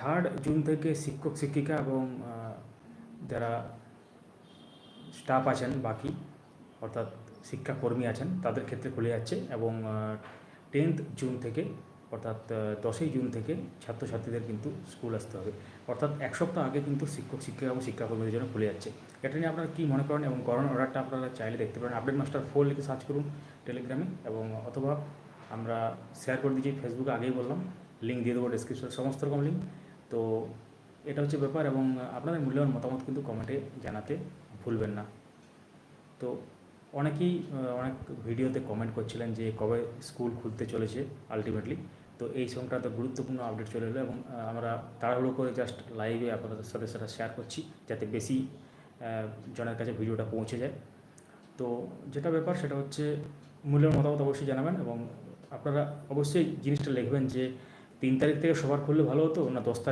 3 June থেকে শিক্ষক শিক্ষিকা এবং যারা স্টাফ আছেন বাকি অর্থাৎ শিক্ষাকর্মী আছেন তাদের ক্ষেত্রে খুলে যাচ্ছে এবং 10 জুন থেকে অর্থাৎ 10 জুন থেকে ছাত্রছাত্রীদের কিন্তু স্কুল আসতে হবে, অর্থাৎ 1 সপ্তাহ আগে কিন্তু শিক্ষক শিক্ষিকা এবং শিক্ষাকর্মীদের জন্য খুলে যাচ্ছে। এটা নিয়ে আপনারা কী মনে করেন এবং করোনা অর্ডারটা আপনারা চাইলে দেখতে পারেন, আপডেট মাস্টার 4 লিখে সার্চ করুন টেলিগ্রামে, এবং অথবা আমরা শেয়ার করে দিয়েছি ফেসবুকে, আগেই বললাম, লিঙ্ক দিয়ে দেবো ডিসক্রিপশনে, সমস্ত রকম লিঙ্ক। তো এটা হচ্ছে ব্যাপার, এবং আপনাদের মূল্যবান মতামত কিন্তু কমেন্টে জানাতে ভুলবেন না। তো অনেকেই অনেক ভিডিওতে কমেন্ট করছিলেন যে কবে স্কুল খুলতে চলেছে আলটিমেটলি। তো এই সংক্রান্ত গুরুত্বপূর্ণ আপডেট চলে এলো এবং আমরা তাড়াহুড়ো করে জাস্ট লাইভে আপনাদের সাথে সেটা শেয়ার করছি যাতে বেশি জনের কাছে ভিডিওটা পৌঁছে যায়। তো যেটা ব্যাপার সেটা হচ্ছে মূল্যবান মতামত অবশ্যই জানাবেন, এবং আপনারা অবশ্যই জিনিসটা লিখবেন যে 3 তারিখ থেকে সবার খুললে ভালো হতো না 10 তারিখ